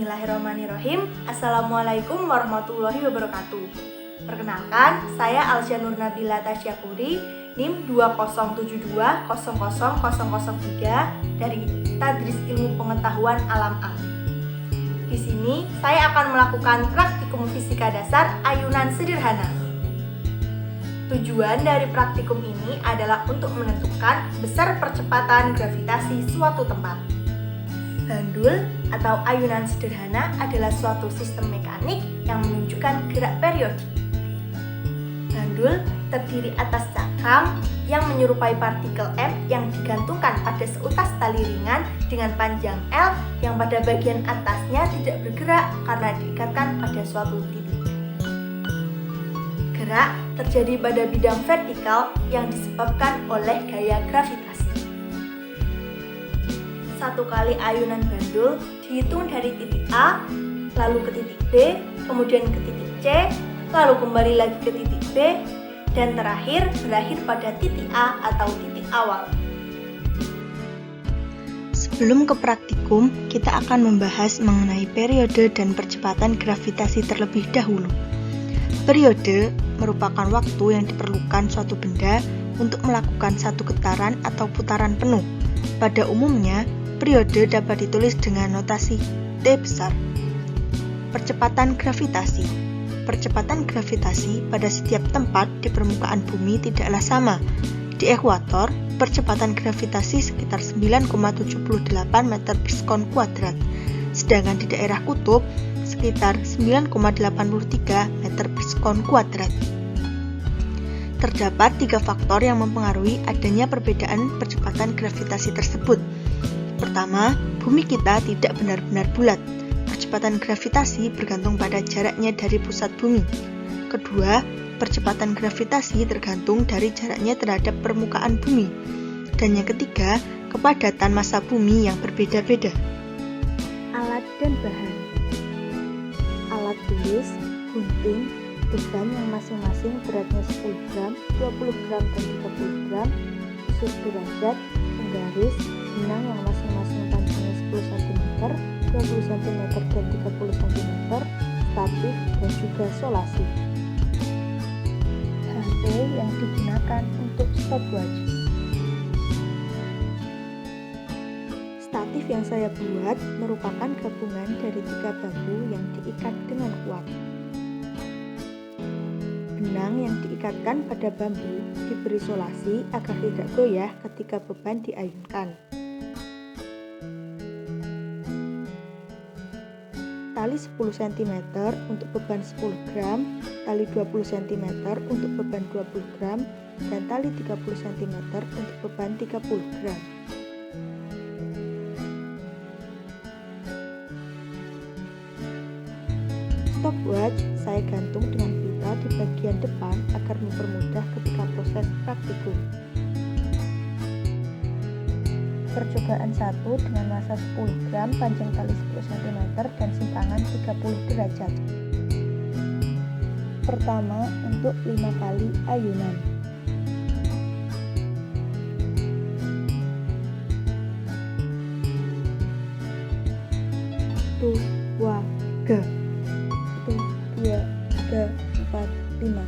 Bismillahirrahmanirrahim. Assalamualaikum warahmatullahi wabarakatuh. Perkenalkan, saya Alsya Nur Nabila Tasyakuri, NIM 207200003 dari Tadris Ilmu Pengetahuan Alam A. Di sini, saya akan melakukan praktikum fisika dasar ayunan sederhana. Tujuan dari praktikum ini adalah untuk menentukan besar percepatan gravitasi suatu tempat. Bandul atau ayunan sederhana adalah suatu sistem mekanik yang menunjukkan gerak periodik. Bandul terdiri atas cakram yang menyerupai partikel M yang digantungkan pada seutas tali ringan dengan panjang L yang pada bagian atasnya tidak bergerak karena diikatkan pada suatu titik. Gerak terjadi pada bidang vertikal yang disebabkan oleh gaya gravitasi. Satu kali ayunan bandul dihitung dari titik A, lalu ke titik B, kemudian ke titik C, lalu kembali lagi ke titik B, dan terakhir berakhir pada titik A atau titik awal. Sebelum ke praktikum, kita akan membahas mengenai periode dan percepatan gravitasi terlebih dahulu. Periode merupakan waktu yang diperlukan suatu benda untuk melakukan satu getaran atau putaran penuh. Pada umumnya, periode dapat ditulis dengan notasi T besar. Percepatan gravitasi. Percepatan gravitasi pada setiap tempat di permukaan bumi tidaklah sama. Di ekuator, percepatan gravitasi sekitar 9,78 meter per sekon kuadrat, sedangkan di daerah kutub sekitar 9,83 meter per sekon kuadrat. Terdapat 3 faktor yang mempengaruhi adanya perbedaan percepatan gravitasi tersebut. Pertama, bumi kita tidak benar-benar bulat. Percepatan gravitasi bergantung pada jaraknya dari pusat bumi. Kedua, percepatan gravitasi tergantung dari jaraknya terhadap permukaan bumi. Dan yang ketiga, kepadatan massa bumi yang berbeda-beda. Alat dan bahan. Alat tulis, gunting, beban yang masing-masing beratnya 10 gram, 20 gram, dan 30 gram, usus derajat, penggaris, benang yang masing-masing panjangnya 10 cm, 20 cm, dan 30 cm, statif, dan juga solasi. HP yang digunakan untuk stopwatch. Statif yang saya buat merupakan gabungan dari 3 bambu yang diikat dengan kuat. Benang yang diikatkan pada bambu diberi solasi agar tidak goyah ketika beban diayunkan. Tali 10 cm untuk beban 10 gram, tali 20 cm untuk beban 20 gram, dan tali 30 cm untuk beban 30 gram. Stopwatch saya gantung dengan pita di bagian depan agar mempermudah ketika proses praktikum. Percobaan 1 dengan massa 10 gram, panjang tali 10 cm, dan simpangan 30 derajat. Pertama, untuk 5 kali ayunan. Satu, dua, tiga. 1, 2, 3, 4, 5.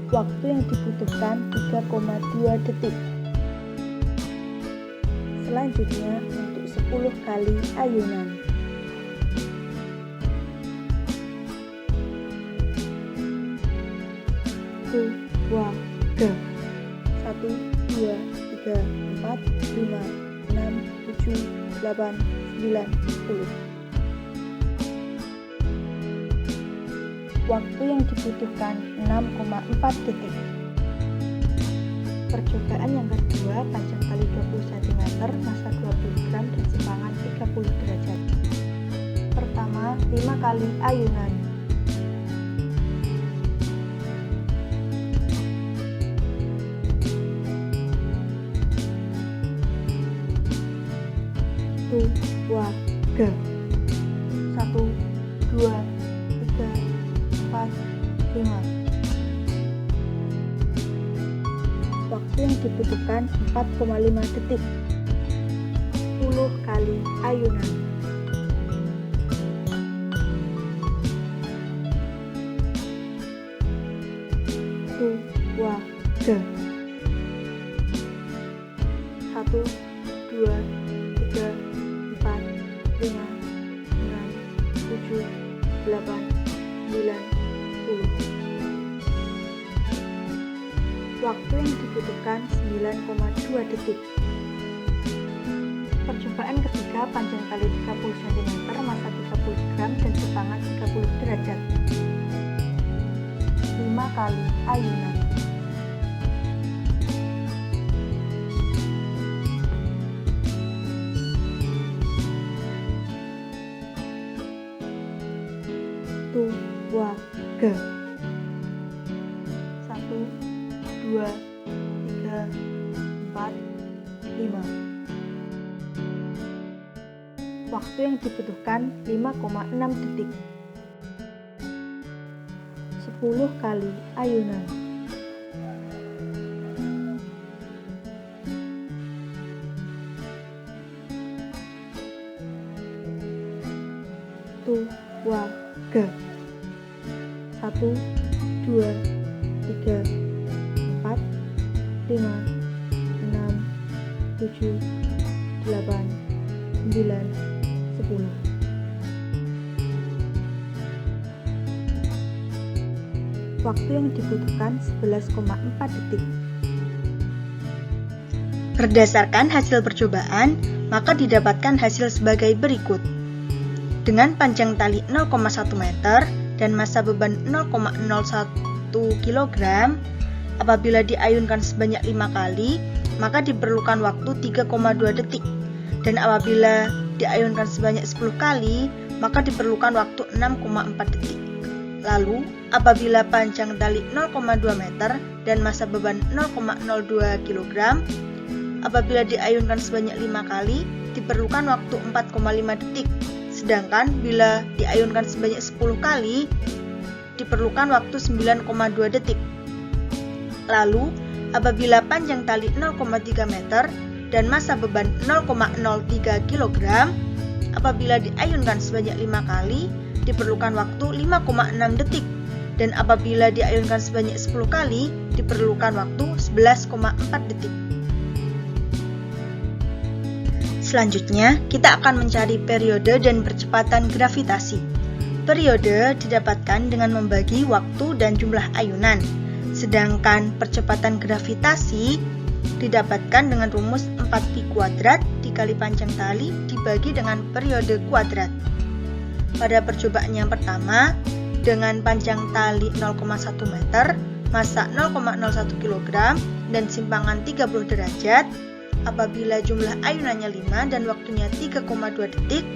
Waktu yang dibutuhkan 3,2 detik. Selanjutnya untuk 10 kali ayunan. 1, 2, 3. 1, 2, 3, 4, 5, 6, 7, 8, 9, 10. Waktu yang dibutuhkan 6,4 detik. Percobaan yang kedua, panjang tali 20 cm, massa 20 gram, dan simpangan 30 derajat. Pertama, 5 kali ayunan. 1, 2, 3. 1, 2, 3, 4, 5. Waktu yang dibutuhkan 4,5 detik. 10 kali ayunan. Keluarga. 1, 2, 3, 4, 5, 6, 7, 8, 9, 10. Waktu yang dibutuhkan 9,2 detik. Percobaan ketiga, panjang tali 30 cm, massa 30 gram dan simpangan 30 derajat. 5 kali ayunan. 1, 2, 3, 4, 5, 6, 7, 8, 9, 10. Waktu yang dibutuhkan 5,6 detik. 10 kali ayunan. 1, 2, 3, 4, 5, 6, 7, 8, 9, 10. Waktu yang dibutuhkan 11,4 detik. Berdasarkan hasil percobaan, maka didapatkan hasil sebagai berikut. Dengan panjang tali 0,1 meter dan massa beban 0,01 kg, apabila diayunkan sebanyak 5 kali, maka diperlukan waktu 3,2 detik. Dan apabila diayunkan sebanyak 10 kali, maka diperlukan waktu 6,4 detik. Lalu, apabila panjang tali 0,2 meter dan massa beban 0,02 kg, apabila diayunkan sebanyak 5 kali, diperlukan waktu 4,5 detik. Sedangkan bila diayunkan sebanyak 10 kali, diperlukan waktu 9,2 detik. Lalu, apabila panjang tali 0,3 meter dan massa beban 0,03 kg, apabila diayunkan sebanyak 5 kali, diperlukan waktu 5,6 detik. Dan apabila diayunkan sebanyak 10 kali, diperlukan waktu 11,4 detik. Selanjutnya, kita akan mencari periode dan percepatan gravitasi. Periode didapatkan dengan membagi waktu dan jumlah ayunan, sedangkan percepatan gravitasi didapatkan dengan rumus 4pi kuadrat dikali panjang tali dibagi dengan periode kuadrat. Pada percobaan yang pertama, dengan panjang tali 0,1 meter, massa 0,01 kg, dan simpangan 30 derajat, apabila jumlah ayunannya 5 dan waktunya 3,2 detik,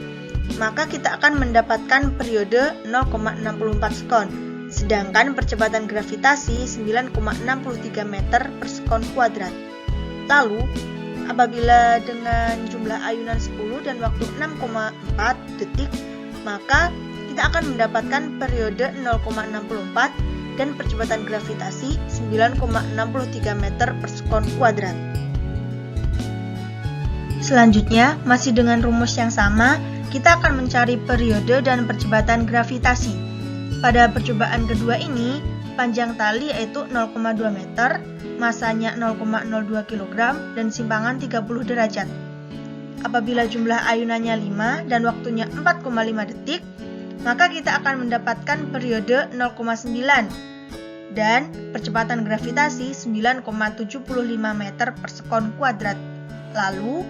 maka kita akan mendapatkan periode 0,64 sekon, sedangkan percepatan gravitasi 9,63 meter per sekon kuadrat. Lalu, apabila dengan jumlah ayunan 10 dan waktu 6,4 detik, maka kita akan mendapatkan periode 0,64 dan percepatan gravitasi 9,63 meter per sekon kuadrat. Selanjutnya, masih dengan rumus yang sama, kita akan mencari periode dan percepatan gravitasi. Pada percobaan kedua ini, panjang tali yaitu 0,2 meter, massanya 0,02 kg, dan simpangan 30 derajat. Apabila jumlah ayunannya 5 dan waktunya 4,5 detik, maka kita akan mendapatkan periode 0,9 dan percepatan gravitasi 9,75 meter per sekon kuadrat. Lalu,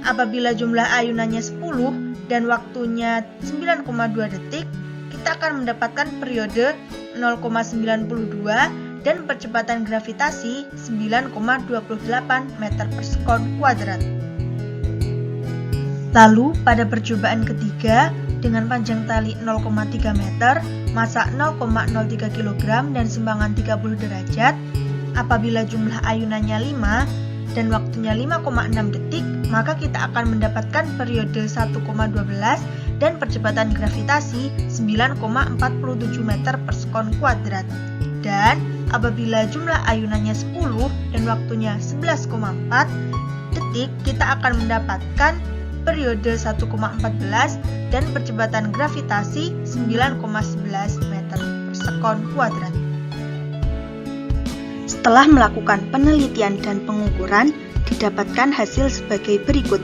apabila jumlah ayunannya 10 dan waktunya 9,2 detik, kita akan mendapatkan periode 0,92 dan percepatan gravitasi 9,28 meter per sekon kuadrat. Lalu, pada percobaan ketiga, dengan panjang tali 0,3 meter, massa 0,03 kg, dan simpangan 30 derajat, apabila jumlah ayunannya 5 dan waktunya 5,6 detik, maka kita akan mendapatkan periode 1,12 dan percepatan gravitasi 9,47 meter per sekon kuadrat. Dan apabila jumlah ayunannya 10 dan waktunya 11,4 detik, kita akan mendapatkan periode 1,14 dan percepatan gravitasi 9,11 meter per sekon kuadrat. Setelah melakukan penelitian dan pengukuran, didapatkan hasil sebagai berikut.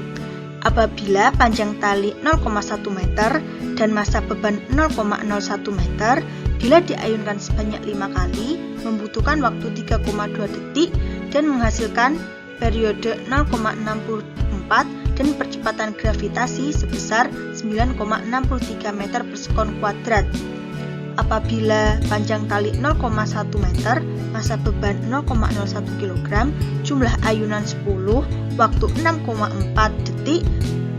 Apabila panjang tali 0,1 meter dan massa beban 0,01 meter, bila diayunkan sebanyak 5 kali, membutuhkan waktu 3,2 detik dan menghasilkan periode 0,64 dan percepatan gravitasi sebesar 9,63 meter per sekon kuadrat. Apabila panjang tali 0,1 meter, massa beban 0,01 kg, jumlah ayunan 10, waktu 6,4 detik,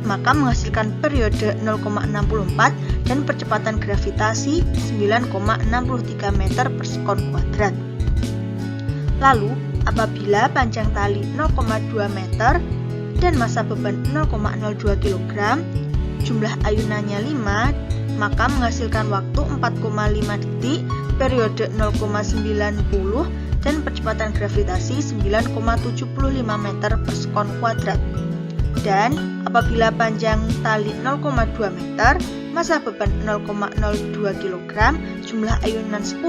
maka menghasilkan periode 0,64 dan percepatan gravitasi 9,63 meter per sekon kuadrat. Lalu, apabila panjang tali 0,2 meter dan massa beban 0,02 kg, jumlah ayunannya 5, maka menghasilkan waktu 4,5 detik, periode 0,90 dan percepatan gravitasi 9,75 meter per sekon kuadrat. Dan apabila panjang tali 0,2 meter, massa beban 0,02 kg, jumlah ayunan 10,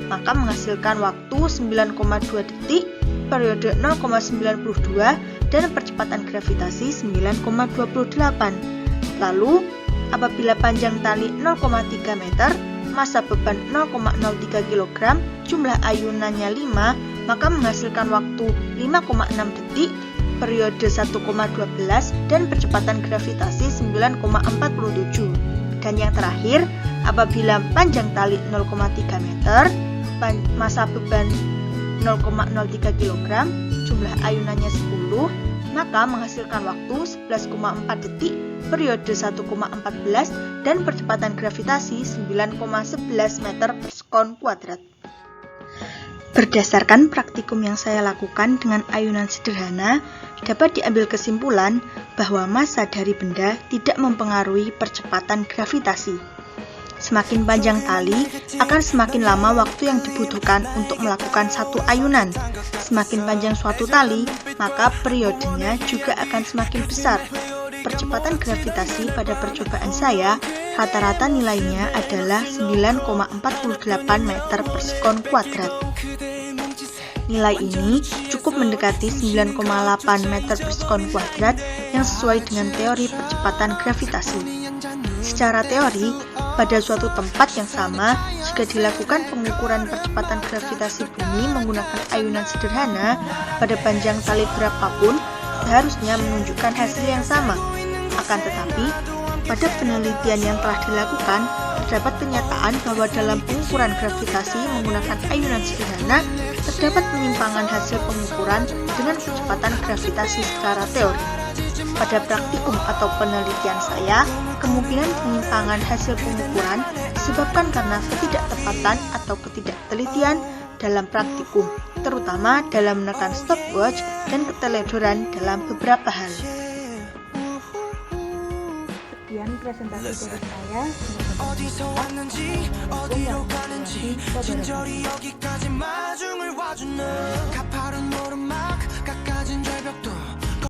maka menghasilkan waktu 9,2 detik, periode 0,92 dan percepatan gravitasi 9,28. Lalu, apabila panjang tali 0,3 meter, massa beban 0,03 kg, jumlah ayunannya 5, maka menghasilkan waktu 5,6 detik, periode 1,12 dan percepatan gravitasi 9,47. Dan yang terakhir, apabila panjang tali 0,3 meter, massa beban 0,03 kg, jumlah ayunannya 10, maka menghasilkan waktu 11,4 detik, periode 1,14 dan percepatan gravitasi 9,11 meter per sekon kuadrat. Berdasarkan praktikum yang saya lakukan dengan ayunan sederhana, dapat diambil kesimpulan bahwa massa dari benda tidak mempengaruhi percepatan gravitasi. Semakin panjang tali, akan semakin lama waktu yang dibutuhkan untuk melakukan satu ayunan. Semakin panjang suatu tali, maka periodenya juga akan semakin besar. Percepatan gravitasi pada percobaan saya, rata-rata nilainya adalah 9,48 meter per sekon kuadrat. Nilai ini cukup mendekati 9,8 meter per sekon kuadrat yang sesuai dengan teori percepatan gravitasi. Secara teori, pada suatu tempat yang sama, jika dilakukan pengukuran percepatan gravitasi bumi menggunakan ayunan sederhana pada panjang tali berapapun, seharusnya menunjukkan hasil yang sama. Akan tetapi, pada penelitian yang telah dilakukan, terdapat kenyataan bahwa dalam pengukuran gravitasi menggunakan ayunan sederhana, terdapat penyimpangan hasil pengukuran dengan percepatan gravitasi secara teori. Pada praktikum atau penelitian saya, kemungkinan penyimpangan hasil pengukuran disebabkan karena ketidaktepatan atau ketidaktelitian dalam praktikum, terutama dalam menekan stopwatch dan keteledoran dalam beberapa hal. Sekian presentasi dari saya. Semoga bermanfaat.